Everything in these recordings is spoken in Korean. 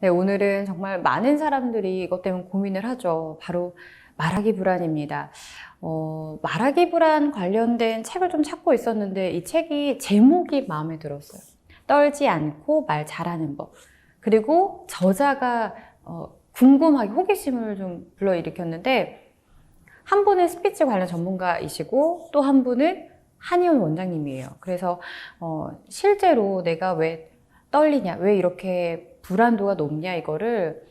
네, 오늘은 정말 많은 사람들이 이것 때문에 고민을 하죠. 바로 말하기 불안입니다. 말하기 불안 관련된 책을 좀 찾고 있었는데 이 책이 제목이 마음에 들었어요. 떨지 않고 말 잘하는 법. 그리고 저자가 궁금하게 호기심을 좀 불러일으켰는데 한 분은 스피치 관련 전문가이시고 또 한 분은 한의원 원장님이에요. 그래서 실제로 내가 왜 떨리냐, 왜 이렇게 불안도가 높냐 이거를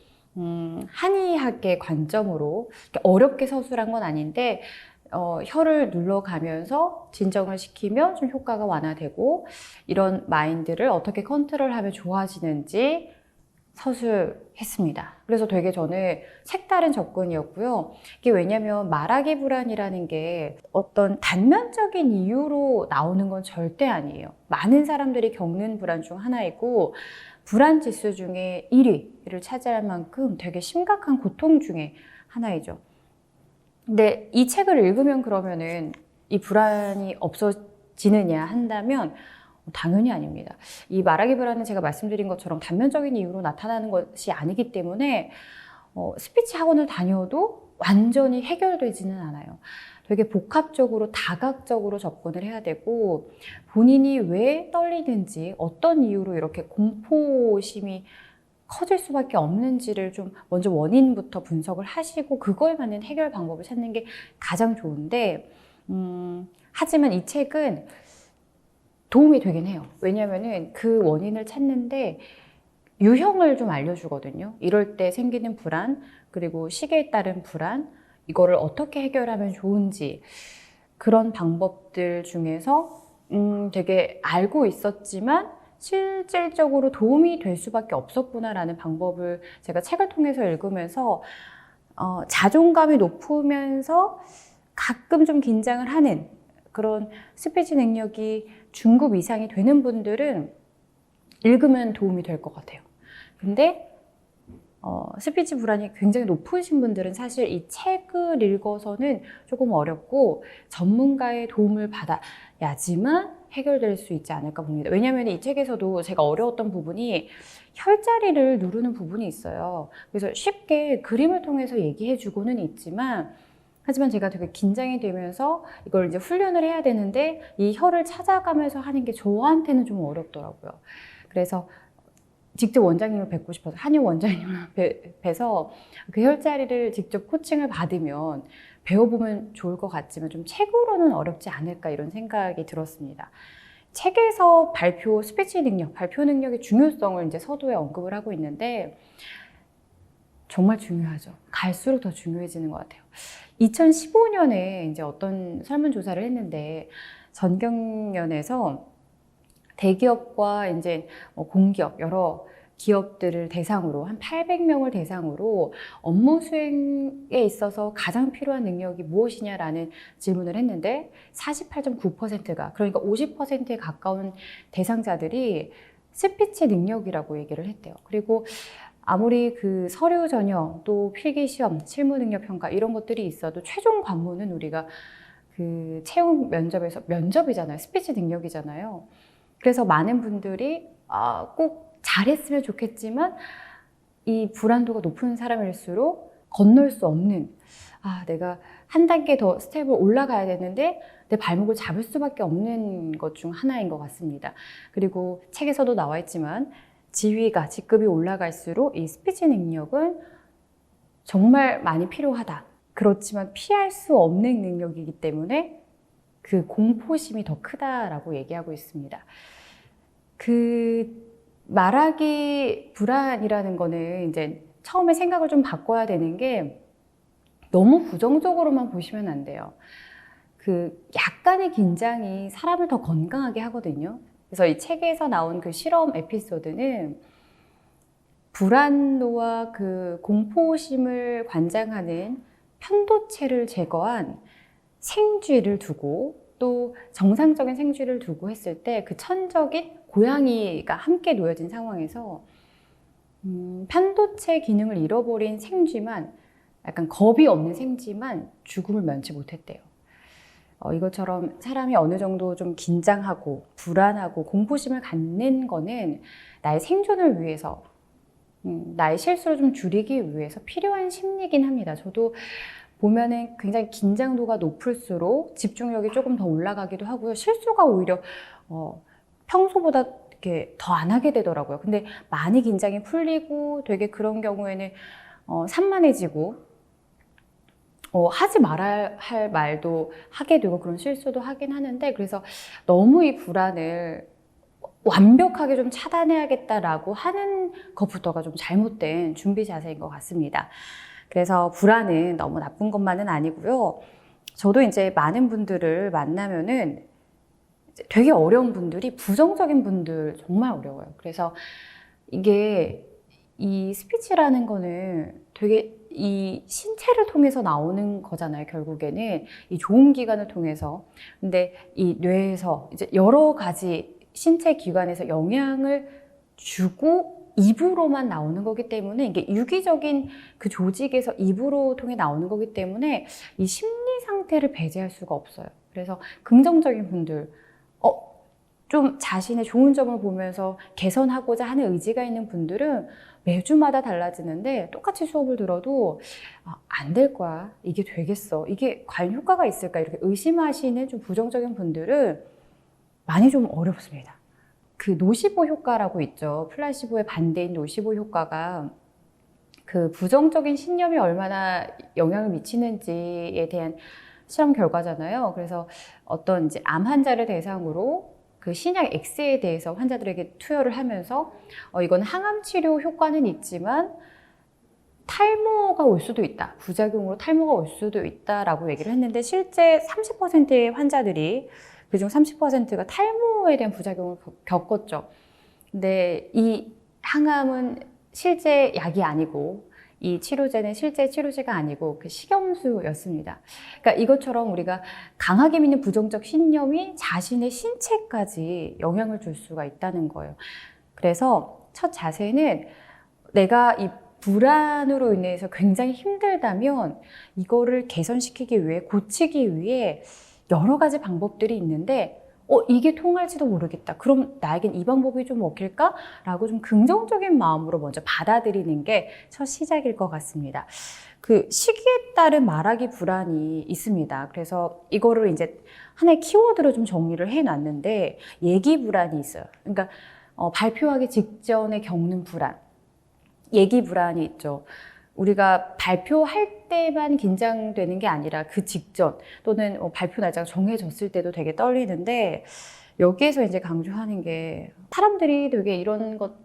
한의학의 관점으로 어렵게 서술한 건 아닌데 혀를 눌러가면서 진정을 시키면 좀 효과가 완화되고 이런 마인드를 어떻게 컨트롤하면 좋아지는지 서술했습니다. 그래서 되게 저는 색다른 접근이었고요. 이게 왜냐면 말하기 불안이라는 게 어떤 단면적인 이유로 나오는 건 절대 아니에요. 많은 사람들이 겪는 불안 중 하나이고 불안 지수 중에 1위를 차지할 만큼 되게 심각한 고통 중에 하나이죠. 근데 이 책을 읽으면 그러면은 이 불안이 없어지느냐 한다면 당연히 아닙니다. 이 말하기 불안은 제가 말씀드린 것처럼 단면적인 이유로 나타나는 것이 아니기 때문에 스피치 학원을 다녀도 완전히 해결되지는 않아요. 되게 복합적으로 다각적으로 접근을 해야 되고 본인이 왜 떨리는지 어떤 이유로 이렇게 공포심이 커질 수밖에 없는지를 좀 먼저 원인부터 분석을 하시고 그거에 맞는 해결 방법을 찾는 게 가장 좋은데 하지만 이 책은 도움이 되긴 해요. 왜냐면은 그 원인을 찾는데 유형을 좀 알려주거든요. 이럴 때 생기는 불안, 그리고 시기에 따른 불안, 이거를 어떻게 해결하면 좋은지 그런 방법들 중에서 되게 알고 있었지만 실질적으로 도움이 될 수밖에 없었구나라는 방법을 제가 책을 통해서 읽으면서 자존감이 높으면서 가끔 좀 긴장을 하는 그런 스피치 능력이 중급 이상이 되는 분들은 읽으면 도움이 될 것 같아요. 근데 스피치 불안이 굉장히 높으신 분들은 사실 이 책을 읽어서는 조금 어렵고 전문가의 도움을 받아야지만 해결될 수 있지 않을까 봅니다. 왜냐하면 이 책에서도 제가 어려웠던 부분이 혈자리를 누르는 부분이 있어요. 그래서 쉽게 그림을 통해서 얘기해 주고는 있지만 하지만 제가 되게 긴장이 되면서 이걸 이제 훈련을 해야 되는데 이 혀를 찾아가면서 하는 게 저한테는 좀 어렵더라고요. 그래서 직접 원장님을 뵙고 싶어서 한의원 원장님을 뵈서 그 혈자리를 직접 코칭을 받으면 배워보면 좋을 것 같지만 좀 책으로는 어렵지 않을까 이런 생각이 들었습니다. 책에서 스피치 능력, 발표 능력의 중요성을 이제 서두에 언급을 하고 있는데 정말 중요하죠. 갈수록 더 중요해지는 것 같아요. 2015년에 이제 어떤 설문조사를 했는데 전경련에서 대기업과 이제 공기업 여러 기업들을 대상으로 한 800명을 대상으로 업무 수행에 있어서 가장 필요한 능력이 무엇이냐라는 질문을 했는데 48.9%가 그러니까 50%에 가까운 대상자들이 스피치 능력이라고 얘기를 했대요. 그리고 아무리 그 서류 전형 또 필기 시험, 실무 능력 평가 이런 것들이 있어도 최종 관문은 우리가 그 채용 면접에서 면접이잖아요. 스피치 능력이잖아요. 그래서 많은 분들이 꼭 잘했으면 좋겠지만 이 불안도가 높은 사람일수록 건널 수 없는 내가 한 단계 더 스텝을 올라가야 되는데 내 발목을 잡을 수밖에 없는 것 중 하나인 것 같습니다. 그리고 책에서도 나와 있지만 직급이 올라갈수록 이 스피치 능력은 정말 많이 필요하다. 그렇지만 피할 수 없는 능력이기 때문에 그 공포심이 더 크다라고 얘기하고 있습니다. 그 말하기 불안이라는 거는 이제 처음에 생각을 좀 바꿔야 되는 게 너무 부정적으로만 보시면 안 돼요. 그 약간의 긴장이 사람을 더 건강하게 하거든요. 그래서 이 책에서 나온 그 실험 에피소드는 불안도와 그 공포심을 관장하는 편도체를 제거한 생쥐를 두고 또 정상적인 생쥐를 두고 했을 때 그 천적인 고양이가 함께 놓여진 상황에서 편도체 기능을 잃어버린 생쥐만 약간 겁이 없는 생쥐만 죽음을 면치 못했대요. 이것처럼 사람이 어느 정도 좀 긴장하고 불안하고 공포심을 갖는 거는 나의 생존을 위해서 나의 실수를 좀 줄이기 위해서 필요한 심리긴 합니다. 저도 보면은 굉장히 긴장도가 높을수록 집중력이 조금 더 올라가기도 하고요. 실수가 오히려 평소보다 이렇게 더 안 하게 되더라고요. 근데 많이 긴장이 풀리고 되게 그런 경우에는 산만해지고 하지 말아야 할 말도 하게 되고 그런 실수도 하긴 하는데, 그래서 너무 이 불안을 완벽하게 좀 차단해야겠다라고 하는 것부터가 좀 잘못된 준비 자세인 것 같습니다. 그래서 불안은 너무 나쁜 것만은 아니고요. 저도 이제 많은 분들을 만나면은 이제 되게 어려운 분들이 부정적인 분들 정말 어려워요. 그래서 이게 이 스피치라는 거는 되게 이 신체를 통해서 나오는 거잖아요. 결국에는 이 좋은 기관을 통해서. 근데 이 뇌에서 이제 여러 가지 신체 기관에서 영향을 주고 입으로만 나오는 거기 때문에, 이게 유기적인 그 조직에서 입으로 통해 나오는 거기 때문에 이 심리 상태를 배제할 수가 없어요. 그래서 긍정적인 분들, 좀 자신의 좋은 점을 보면서 개선하고자 하는 의지가 있는 분들은 매주마다 달라지는데, 똑같이 수업을 들어도 안 될 거야, 이게 되겠어, 이게 과연 효과가 있을까, 이렇게 의심하시는 좀 부정적인 분들은 많이 좀 어렵습니다. 그 노시보 효과라고 있죠. 플라시보의 반대인 노시보 효과가 그 부정적인 신념이 얼마나 영향을 미치는지에 대한 실험 결과잖아요. 그래서 어떤 이제 암 환자를 대상으로 그 신약 X에 대해서 환자들에게 투여를 하면서 이건 항암 치료 효과는 있지만 탈모가 올 수도 있다, 부작용으로 탈모가 올 수도 있다라고 얘기를 했는데, 실제 30%의 환자들이, 그중 30%가 탈모에 대한 부작용을 겪었죠. 근데 이 항암은 실제 약이 아니고, 이 치료제는 실제 치료제가 아니고 그 식염수였습니다. 그러니까 이것처럼 우리가 강하게 믿는 부정적 신념이 자신의 신체까지 영향을 줄 수가 있다는 거예요. 그래서 첫 자세는, 내가 이 불안으로 인해서 굉장히 힘들다면 이거를 개선시키기 위해, 고치기 위해 여러 가지 방법들이 있는데 이게 통할지도 모르겠다, 그럼 나에겐 이 방법이 좀 먹힐까? 라고 좀 긍정적인 마음으로 먼저 받아들이는 게 첫 시작일 것 같습니다. 그 시기에 따른 말하기 불안이 있습니다. 그래서 이거를 이제 하나의 키워드로 좀 정리를 해놨는데, 얘기 불안이 있어요. 그러니까 발표하기 직전에 겪는 불안, 얘기 불안이 있죠. 우리가 발표할 때만 긴장되는 게 아니라 그 직전 또는 발표 날짜가 정해졌을 때도 되게 떨리는데, 여기에서 이제 강조하는 게, 사람들이 되게 이런 것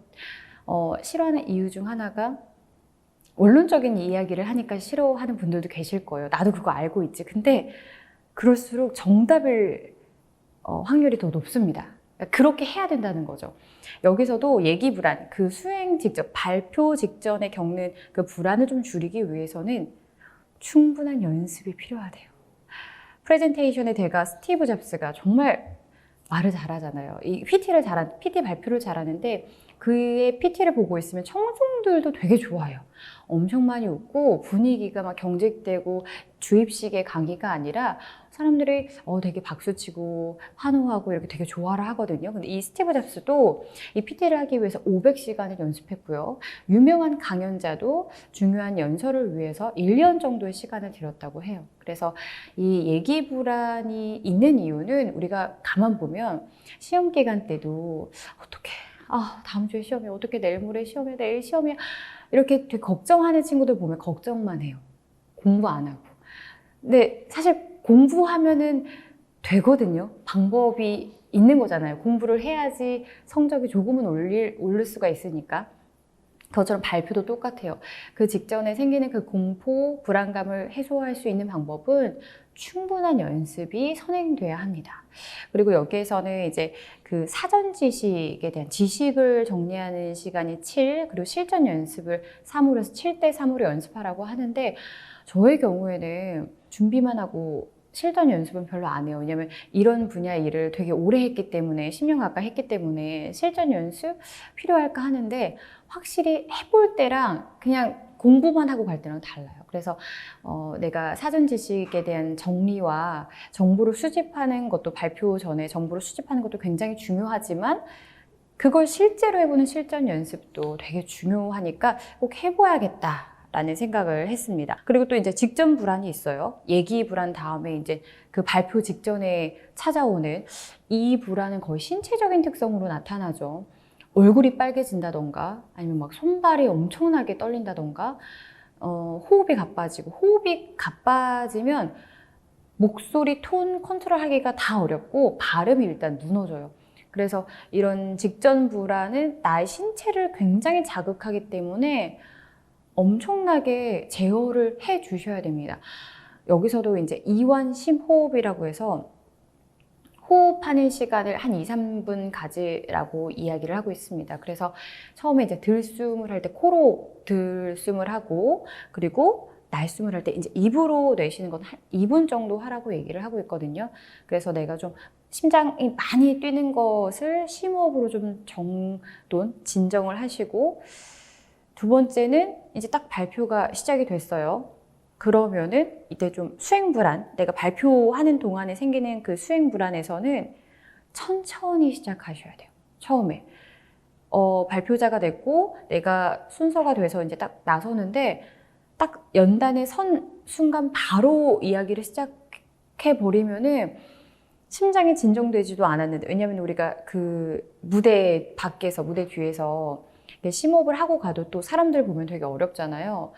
싫어하는 이유 중 하나가 원론적인 이야기를 하니까 싫어하는 분들도 계실 거예요. 나도 그거 알고 있지. 근데 그럴수록 정답일 확률이 더 높습니다. 그렇게 해야 된다는 거죠. 여기서도 얘기 불안, 그 수행 직전, 발표 직전에 겪는 그 불안을 좀 줄이기 위해서는 충분한 연습이 필요하대요. 프레젠테이션의 대가 스티브 잡스가 정말 말을 잘하잖아요. 이 PT 발표를 잘하는데, 그의 PT를 보고 있으면 청중들도 되게 좋아요. 엄청 많이 웃고 분위기가 막 경직되고 주입식의 강의가 아니라 사람들이 되게 박수치고 환호하고 이렇게 되게 좋아를 하거든요. 근데 이 스티브 잡스도 이 PT를 하기 위해서 500시간을 연습했고요. 유명한 강연자도 중요한 연설을 위해서 1년 정도의 시간을 들였다고 해요. 그래서 이 얘기 불안이 있는 이유는, 우리가 가만 보면 시험 기간 때도 어떻게 다음 주에 시험이야, 어떻게 내일 모레 시험이야, 내일 시험이야, 이렇게 되게 걱정하는 친구들 보면 걱정만 해요. 공부 안 하고. 근데 사실 공부하면은 되거든요. 방법이 있는 거잖아요. 공부를 해야지 성적이 조금은 오를 수가 있으니까. 그것처럼 발표도 똑같아요. 그 직전에 생기는 그 공포, 불안감을 해소할 수 있는 방법은 충분한 연습이 선행돼야 합니다. 그리고 여기에서는 이제 그 사전 지식에 대한 지식을 정리하는 시간이 7, 그리고 실전 연습을 3으로 해서 7대 3으로 연습하라고 하는데, 저의 경우에는 준비만 하고 실전 연습은 별로 안 해요. 왜냐면 이런 분야 일을 되게 오래 했기 때문에, 10년 가까이 했기 때문에 실전 연습 필요할까 하는데, 확실히 해볼 때랑 그냥 공부만 하고 갈 때랑 달라요. 그래서 내가 사전 지식에 대한 정리와 정보를 수집하는 것도, 발표 전에 정보를 수집하는 것도 굉장히 중요하지만, 그걸 실제로 해보는 실전 연습도 되게 중요하니까 꼭 해봐야겠다라는 생각을 했습니다. 그리고 또 이제 직전 불안이 있어요. 예기 불안 다음에 이제 그 발표 직전에 찾아오는 이 불안은 거의 신체적인 특성으로 나타나죠. 얼굴이 빨개진다던가 아니면 막 손발이 엄청나게 떨린다던가 호흡이 가빠지고, 호흡이 가빠지면 목소리 톤 컨트롤하기가 다 어렵고 발음이 일단 무너져요. 그래서 이런 직전 불안은 나의 신체를 굉장히 자극하기 때문에 엄청나게 제어를 해 주셔야 됩니다. 여기서도 이제 이완 심호흡이라고 해서 호흡하는 시간을 한 2, 3분 가지라고 이야기를 하고 있습니다. 그래서 처음에 이제 들숨을 할 때 코로 들숨을 하고, 그리고 날숨을 할 때 이제 입으로 내쉬는 건 한 2분 정도 하라고 얘기를 하고 있거든요. 그래서 내가 좀 심장이 많이 뛰는 것을 심호흡으로 좀 진정을 하시고, 두 번째는 이제 딱 발표가 시작이 됐어요. 그러면은 이때 좀 수행 불안, 내가 발표하는 동안에 생기는 그 수행 불안에서는 천천히 시작하셔야 돼요. 처음에 발표자가 됐고 내가 순서가 돼서 이제 딱 나서는데 딱 연단에 선 순간 바로 이야기를 시작해 버리면은 심장이 진정되지도 않았는데, 왜냐하면 우리가 그 무대 밖에서, 무대 뒤에서 심호흡을 하고 가도 또 사람들 보면 되게 어렵잖아요.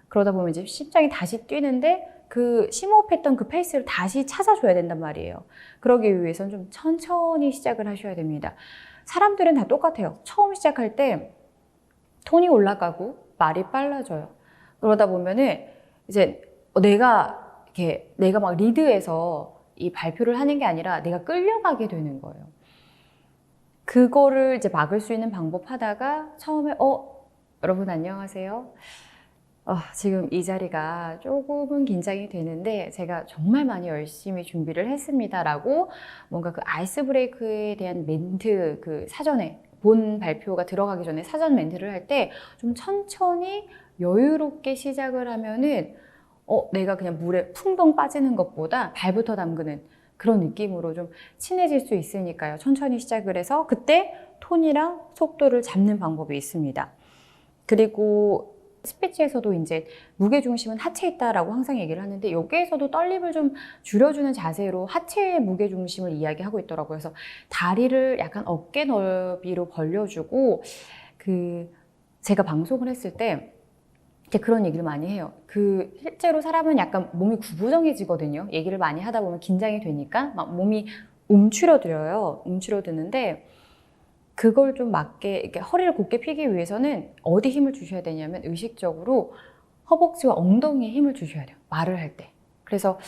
그러다 보면 이제 심장이 다시 뛰는데 그 심호흡했던 그 페이스를 다시 찾아줘야 된단 말이에요. 그러기 위해서는 좀 천천히 시작을 하셔야 됩니다. 사람들은 다 똑같아요. 처음 시작할 때 톤이 올라가고 말이 빨라져요. 그러다 보면은 이제 내가 막 리드해서 이 발표를 하는 게 아니라 내가 끌려가게 되는 거예요. 그거를 이제 막을 수 있는 방법 하다가 처음에 여러분 안녕하세요. 지금 이 자리가 조금은 긴장이 되는데 제가 정말 많이 열심히 준비를 했습니다 라고 뭔가 그 아이스 브레이크에 대한 멘트, 그 사전에 본 발표가 들어가기 전에 사전 멘트를 할 때 좀 천천히 여유롭게 시작을 하면은 내가 그냥 물에 풍덩 빠지는 것보다 발부터 담그는 그런 느낌으로 좀 친해질 수 있으니까요. 천천히 시작을 해서 그때 톤이랑 속도를 잡는 방법이 있습니다. 그리고 스피치에서도 이제 무게중심은 하체에 있다라고 항상 얘기를 하는데, 여기에서도 떨림을 좀 줄여주는 자세로 하체의 무게중심을 이야기하고 있더라고요. 그래서 다리를 약간 어깨 넓이로 벌려주고, 제가 방송을 했을 때 그런 얘기를 많이 해요. 실제로 사람은 약간 몸이 구부정해지거든요. 얘기를 많이 하다 보면 긴장이 되니까 막 몸이 움츠러들어요. 움츠러드는데 그걸 좀 맞게 이렇게 허리를 곧게 펴기 위해서는 어디 힘을 주셔야 되냐면 의식적으로 허벅지와 엉덩이에 힘을 주셔야 돼요. 말을 할 때. 그래서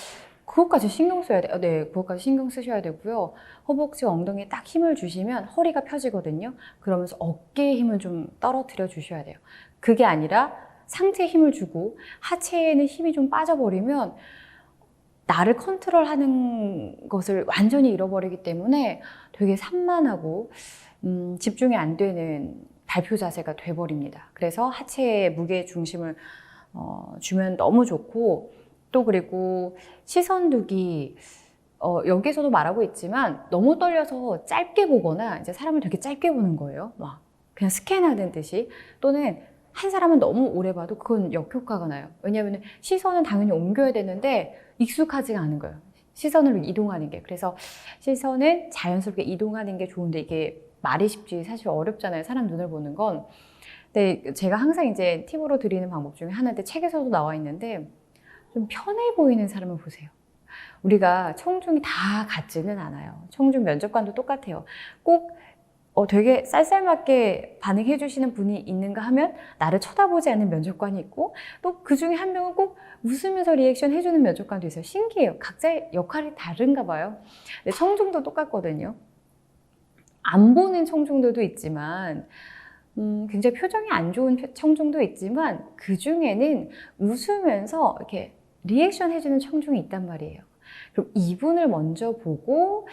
그것까지 신경 써야 돼요. 네, 그것까지 신경 쓰셔야 되고요. 허벅지와 엉덩이에 딱 힘을 주시면 허리가 펴지거든요. 그러면서 어깨에 힘을 좀 떨어뜨려 주셔야 돼요. 그게 아니라 상체에 힘을 주고 하체에는 힘이 좀 빠져버리면 나를 컨트롤하는 것을 완전히 잃어버리기 때문에 되게 산만하고 집중이 안 되는 발표 자세가 돼버립니다. 그래서 하체에 무게 중심을 주면 너무 좋고, 또 그리고 시선 두기, 여기서도 말하고 있지만 너무 떨려서 짧게 보거나 이제 사람을 되게 짧게 보는 거예요. 막 그냥 스캔하는 듯이. 또는 한 사람은 너무 오래 봐도 그건 역효과가 나요. 왜냐하면 시선은 당연히 옮겨야 되는데 익숙하지가 않은 거예요. 시선을 이동하는 게. 그래서 시선은 자연스럽게 이동하는 게 좋은데 이게 말이 쉽지 사실 어렵잖아요. 사람 눈을 보는 건. 근데 제가 항상 이제 팁으로 드리는 방법 중에 하나인데 책에서도 나와 있는데, 좀 편해 보이는 사람을 보세요. 우리가 청중이 다 같지는 않아요. 청중 면접관도 똑같아요. 꼭 되게 쌀쌀맞게 반응해 주시는 분이 있는가 하면 나를 쳐다보지 않는 면접관이 있고, 또 그 중에 한 명은 꼭 웃으면서 리액션 해주는 면접관도 있어요. 신기해요. 각자의 역할이 다른가 봐요. 근데 청중도 똑같거든요. 안 보는 청중들도 있지만 굉장히 표정이 안 좋은 청중도 있지만 그 중에는 웃으면서 이렇게 리액션 해주는 청중이 있단 말이에요. 그럼 이분을 먼저 보고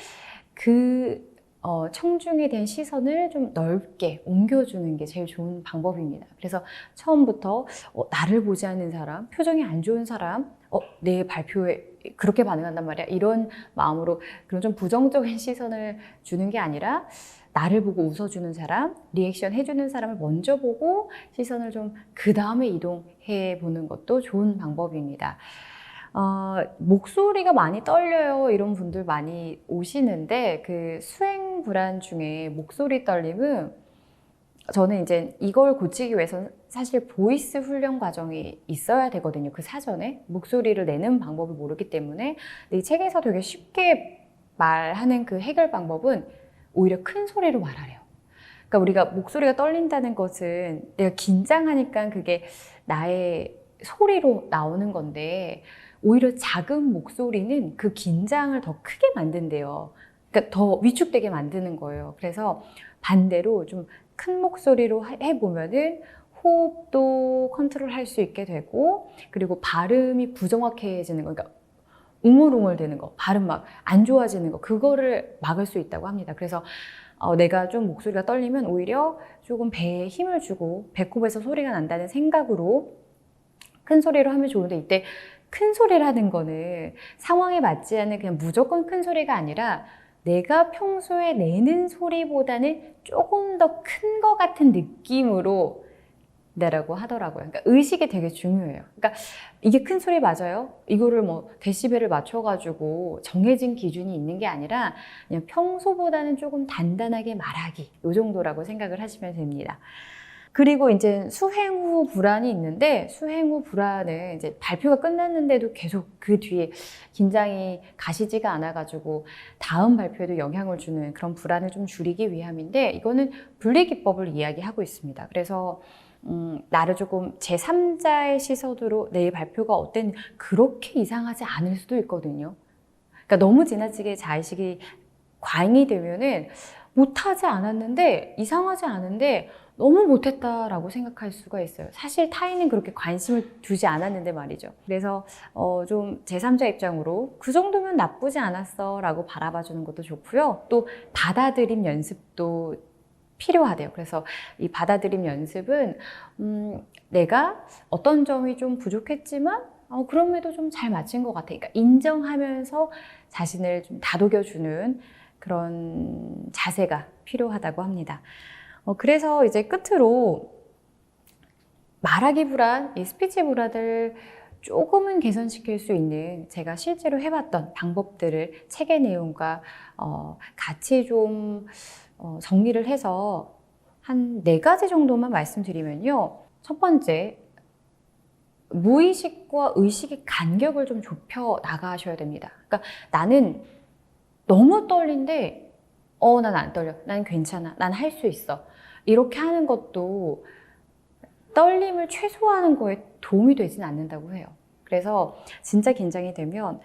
청중에 대한 시선을 좀 넓게 옮겨주는 게 제일 좋은 방법입니다. 그래서 처음부터 나를 보지 않는 사람, 표정이 안 좋은 사람, 내 발표에 그렇게 반응한단 말이야. 이런 마음으로 그런 좀 부정적인 시선을 주는 게 아니라 나를 보고 웃어주는 사람, 리액션 해주는 사람을 먼저 보고 시선을 좀 그 다음에 이동해 보는 것도 좋은 방법입니다. 목소리가 많이 떨려요. 이런 분들 많이 오시는데 그 수행 불안 중에 목소리 떨림은 저는 이제 이걸 고치기 위해서는 사실 보이스 훈련 과정이 있어야 되거든요. 그 사전에 목소리를 내는 방법을 모르기 때문에. 근데 이 책에서 되게 쉽게 말하는 그 해결 방법은 오히려 큰 소리로 말하래요. 그러니까 우리가 목소리가 떨린다는 것은 내가 긴장하니까 그게 나의 소리로 나오는 건데 오히려 작은 목소리는 그 긴장을 더 크게 만든대요. 그러니까 더 위축되게 만드는 거예요. 그래서 반대로 좀 큰 목소리로 해보면은 호흡도 컨트롤할 수 있게 되고, 그리고 발음이 부정확해지는 거, 그러니까 웅얼웅얼 되는 거, 발음 막 안 좋아지는 거, 그거를 막을 수 있다고 합니다. 그래서 내가 좀 목소리가 떨리면 오히려 조금 배에 힘을 주고 배꼽에서 소리가 난다는 생각으로 큰 소리로 하면 좋은데, 이때 큰 소리를 하는 거는 상황에 맞지 않는 그냥 무조건 큰 소리가 아니라 내가 평소에 내는 소리보다는 조금 더 큰 것 같은 느낌으로 내라고 하더라고요. 그러니까 의식이 되게 중요해요. 그러니까 이게 큰 소리 맞아요? 이거를 뭐 데시벨을 맞춰가지고 정해진 기준이 있는 게 아니라 그냥 평소보다는 조금 단단하게 말하기, 이 정도라고 생각을 하시면 됩니다. 그리고 이제 수행 후 불안이 있는데, 수행 후 불안은 이제 발표가 끝났는데도 계속 그 뒤에 긴장이 가시지가 않아가지고 다음 발표에도 영향을 주는 그런 불안을 좀 줄이기 위함인데, 이거는 분리기법을 이야기하고 있습니다. 그래서 나를 조금 제3자의 시선으로 내일 발표가 어땠니, 그렇게 이상하지 않을 수도 있거든요. 그러니까 너무 지나치게 자의식이 과잉이 되면은 못하지 않았는데, 이상하지 않은데 너무 못했다라고 생각할 수가 있어요. 사실 타인은 그렇게 관심을 두지 않았는데 말이죠. 그래서 좀 제3자 입장으로 그 정도면 나쁘지 않았어 라고 바라봐주는 것도 좋고요. 또 받아들임 연습도 필요하대요. 그래서 이 받아들임 연습은 내가 어떤 점이 좀 부족했지만 그럼에도 좀 잘 맞춘 것 같아. 그러니까 인정하면서 자신을 좀 다독여주는 그런 자세가 필요하다고 합니다. 그래서 이제 끝으로 말하기 불안, 이 스피치 불안을 조금은 개선시킬 수 있는 제가 실제로 해봤던 방법들을 책의 내용과 같이 좀 정리를 해서 한 4가지 정도만 말씀드리면요. 첫 번째, 무의식과 의식의 간격을 좀 좁혀 나가셔야 됩니다. 그러니까 나는 너무 떨린데 난 안 떨려, 난 괜찮아, 난 할 수 있어, 이렇게 하는 것도 떨림을 최소화하는 거에 도움이 되진 않는다고 해요. 그래서 진짜 긴장이 되면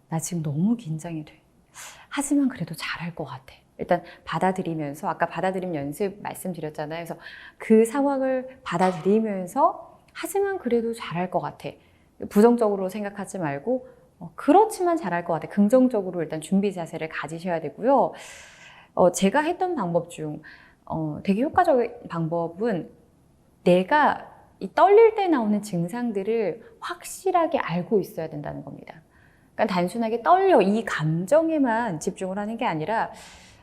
나 지금 너무 긴장이 돼, 하지만 그래도 잘할 것 같아, 일단 받아들이면서, 아까 받아들임 연습 말씀드렸잖아요. 그래서 그 상황을 받아들이면서 하지만 그래도 잘할 것 같아, 부정적으로 생각하지 말고 그렇지만 잘할 것 같아, 긍정적으로 일단 준비 자세를 가지셔야 되고요. 제가 했던 방법 중 되게 효과적인 방법은 내가 이 떨릴 때 나오는 증상들을 확실하게 알고 있어야 된다는 겁니다. 그러니까 단순하게 떨려, 이 감정에만 집중을 하는 게 아니라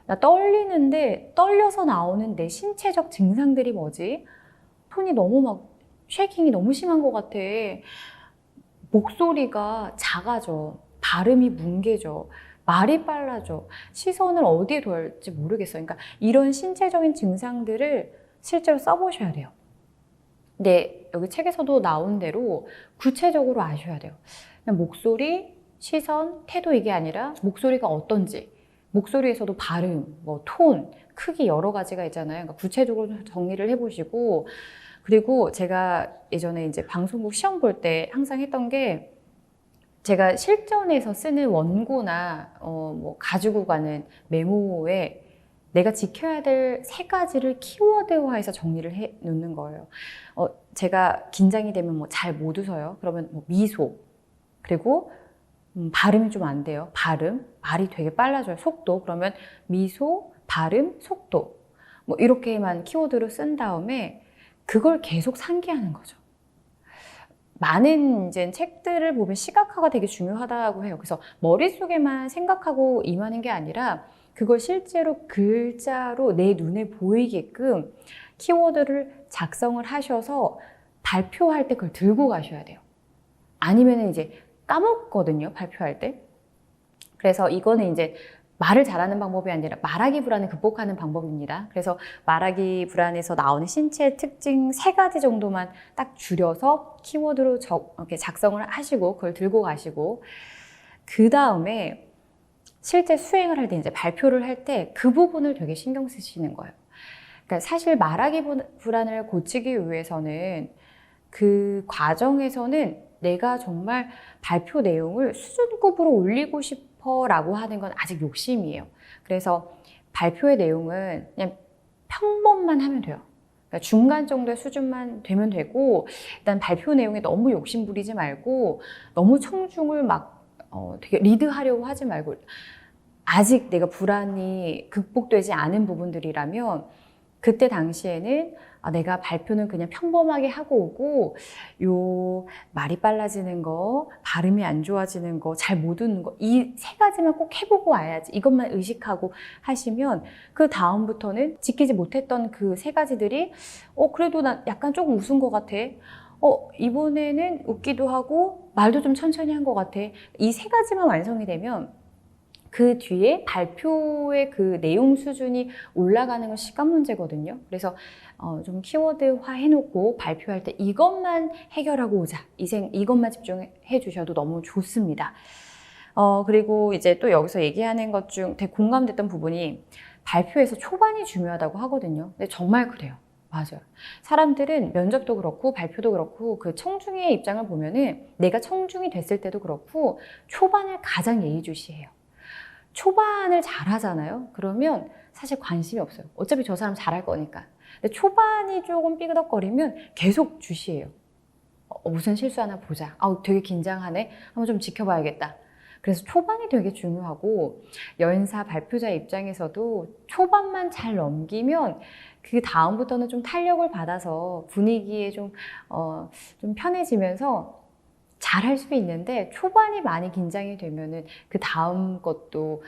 나 떨리는데 떨려서 나오는 내 신체적 증상들이 뭐지? 손이 너무 막 쉐이킹이 너무 심한 것 같아. 목소리가 작아져. 발음이 뭉개져. 말이 빨라져. 시선을 어디에 둬야 할지 모르겠어요. 그러니까 이런 신체적인 증상들을 실제로 써보셔야 돼요. 근데 여기 책에서도 나온 대로 구체적으로 아셔야 돼요. 그냥 목소리, 시선, 태도, 이게 아니라 목소리가 어떤지, 목소리에서도 발음, 톤, 크기 여러 가지가 있잖아요. 그러니까 구체적으로 정리를 해보시고, 그리고 제가 예전에 이제 방송국 시험 볼 때 항상 했던 게, 제가 실전에서 쓰는 원고나 가지고 가는 메모에 내가 지켜야 될 3가지를 키워드화해서 정리를 해 놓는 거예요. 제가 긴장이 되면 잘 못 웃어요. 그러면 미소, 그리고 발음이 좀 안 돼요. 발음, 말이 되게 빨라져요. 속도, 그러면 미소, 발음, 속도, 이렇게만 키워드로 쓴 다음에 그걸 계속 상기하는 거죠. 많은 이제 책들을 보면 시각화가 되게 중요하다고 해요. 그래서 머릿속에만 생각하고 임하는 게 아니라 그걸 실제로 글자로 내 눈에 보이게끔 키워드를 작성을 하셔서 발표할 때 그걸 들고 가셔야 돼요. 아니면 이제 까먹거든요, 발표할 때. 그래서 이거는 이제 말을 잘하는 방법이 아니라 말하기 불안을 극복하는 방법입니다. 그래서 말하기 불안에서 나오는 신체 특징 3가지 정도만 딱 줄여서 키워드로 이렇게 작성을 하시고 그걸 들고 가시고, 그 다음에 실제 수행을 할 때, 이제 발표를 할 때 그 부분을 되게 신경 쓰시는 거예요. 그러니까 사실 말하기 불안을 고치기 위해서는 그 과정에서는 내가 정말 발표 내용을 수준급으로 올리고 싶어라고 하는 건 아직 욕심이에요. 그래서 발표의 내용은 그냥 평범만 하면 돼요. 그러니까 중간 정도의 수준만 되면 되고, 일단 발표 내용에 너무 욕심 부리지 말고 너무 청중을 막 되게 리드하려고 하지 말고, 아직 내가 불안이 극복되지 않은 부분들이라면 그때 당시에는 내가 발표는 그냥 평범하게 하고 오고, 요 말이 빨라지는 거, 발음이 안 좋아지는 거, 잘 못 웃는 거, 이 3가지만 꼭 해보고 와야지, 이것만 의식하고 하시면 그 다음부터는 지키지 못했던 그 3가지들이 그래도 나 약간 조금 웃은 것 같아, 이번에는 웃기도 하고 말도 좀 천천히 한 것 같아, 이 3가지만 완성이 되면 그 뒤에 발표의 그 내용 수준이 올라가는 건 시간 문제거든요. 그래서 좀 키워드화 해놓고 발표할 때 이것만 해결하고 오자, 이것만 집중해 주셔도 너무 좋습니다. 그리고 이제 또 여기서 얘기하는 것 중 되게 공감됐던 부분이, 발표에서 초반이 중요하다고 하거든요. 근데 정말 그래요. 맞아요. 사람들은 면접도 그렇고 발표도 그렇고 그 청중의 입장을 보면은, 내가 청중이 됐을 때도 그렇고 초반을 가장 예의주시해요. 초반을 잘하잖아요. 그러면 사실 관심이 없어요. 어차피 저 사람 잘할 거니까. 근데 초반이 조금 삐그덕거리면 계속 주시해요. 무슨 실수 하나 보자. 되게 긴장하네. 한번 좀 지켜봐야겠다. 그래서 초반이 되게 중요하고, 여행사 발표자 입장에서도 초반만 잘 넘기면 그 다음부터는 좀 탄력을 받아서 분위기에 좀 편해지면서 잘할 수 있는데, 초반이 많이 긴장이 되면은 그 다음 것도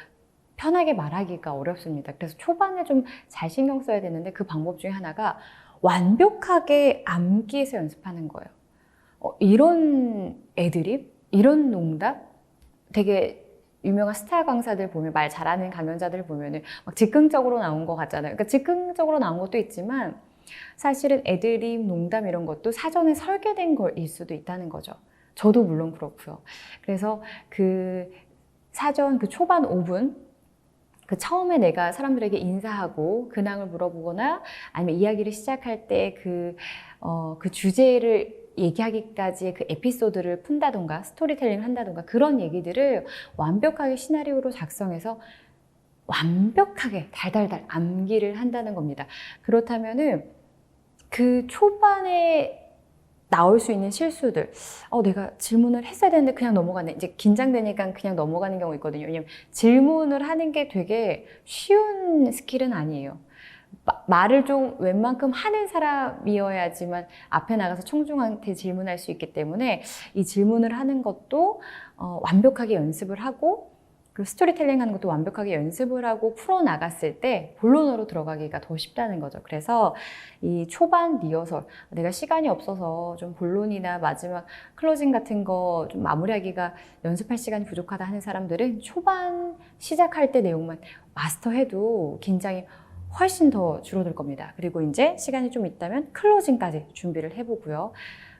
편하게 말하기가 어렵습니다. 그래서 초반에 좀 잘 신경 써야 되는데, 그 방법 중에 하나가 완벽하게 암기해서 연습하는 거예요. 이런 애드립, 이런 농담, 되게 유명한 스타 강사들 보면, 말 잘하는 강연자들 보면은 막 즉흥적으로 나온 것 같잖아요. 그러니까 즉흥적으로 나온 것도 있지만 사실은 애드립, 농담 이런 것도 사전에 설계된 거일 수도 있다는 거죠. 저도 물론 그렇고요. 그래서 그 사전 그 초반 5분, 그 처음에 내가 사람들에게 인사하고 근황을 물어보거나 아니면 이야기를 시작할 때 그 주제를 얘기하기까지의 그 에피소드를 푼다던가 스토리텔링을 한다던가, 그런 얘기들을 완벽하게 시나리오로 작성해서 완벽하게 달달달 암기를 한다는 겁니다. 그렇다면은 그 초반에 나올 수 있는 실수들, 내가 질문을 했어야 되는데 그냥 넘어가네, 이제 긴장되니까 그냥 넘어가는 경우 있거든요. 왜냐면 질문을 하는 게 되게 쉬운 스킬은 아니에요. 말을 좀 웬만큼 하는 사람이어야지만 앞에 나가서 청중한테 질문할 수 있기 때문에, 이 질문을 하는 것도 완벽하게 연습을 하고, 그리고 스토리텔링 하는 것도 완벽하게 연습을 하고 풀어나갔을 때 본론으로 들어가기가 더 쉽다는 거죠. 그래서 이 초반 리허설, 내가 시간이 없어서 좀 본론이나 마지막 클로징 같은 거 좀 마무리하기가 연습할 시간이 부족하다 하는 사람들은 초반 시작할 때 내용만 마스터해도 긴장이 훨씬 더 줄어들 겁니다. 그리고 이제 시간이 좀 있다면 클로징까지 준비를 해보고요.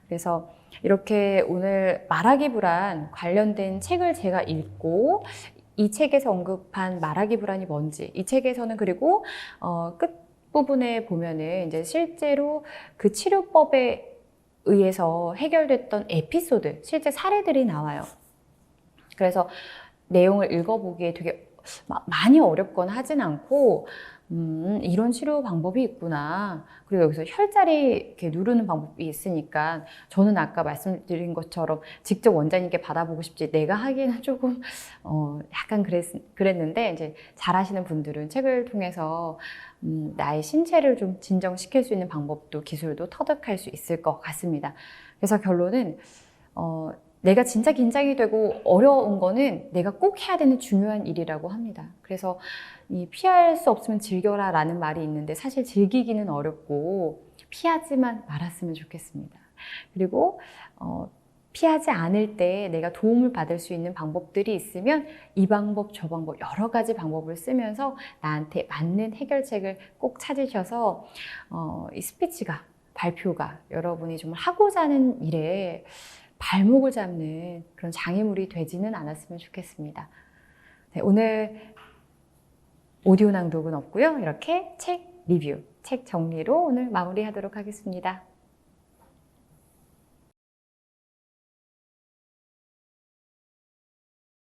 그래서 이렇게 오늘 말하기 불안 관련된 책을 제가 읽고, 이 책에서 언급한 말하기 불안이 뭔지, 이 책에서는 그리고 끝부분에 보면은 이제 실제로 그 치료법에 의해서 해결됐던 에피소드, 실제 사례들이 나와요. 그래서 내용을 읽어보기에 되게 많이 어렵거나 하진 않고, 이런 치료 방법이 있구나. 그리고 여기서 혈자리 이렇게 누르는 방법이 있으니까, 저는 아까 말씀드린 것처럼 직접 원장님께 받아보고 싶지, 내가 하기에는 조금 약간 그랬는데, 이제 잘하시는 분들은 책을 통해서 나의 신체를 좀 진정시킬 수 있는 방법도, 기술도 터득할 수 있을 것 같습니다. 그래서 결론은 내가 진짜 긴장이 되고 어려운 거는 내가 꼭 해야 되는 중요한 일이라고 합니다. 그래서 이 피할 수 없으면 즐겨라 라는 말이 있는데 사실 즐기기는 어렵고 피하지만 말았으면 좋겠습니다. 그리고 피하지 않을 때 내가 도움을 받을 수 있는 방법들이 있으면 이 방법 저 방법 여러 가지 방법을 쓰면서 나한테 맞는 해결책을 꼭 찾으셔서 이 스피치가 발표가 여러분이 정말 하고자 하는 일에 발목을 잡는 그런 장애물이 되지는 않았으면 좋겠습니다. 네, 오늘 오디오 낭독은 없고요. 이렇게 책 리뷰, 책 정리로 오늘 마무리하도록 하겠습니다.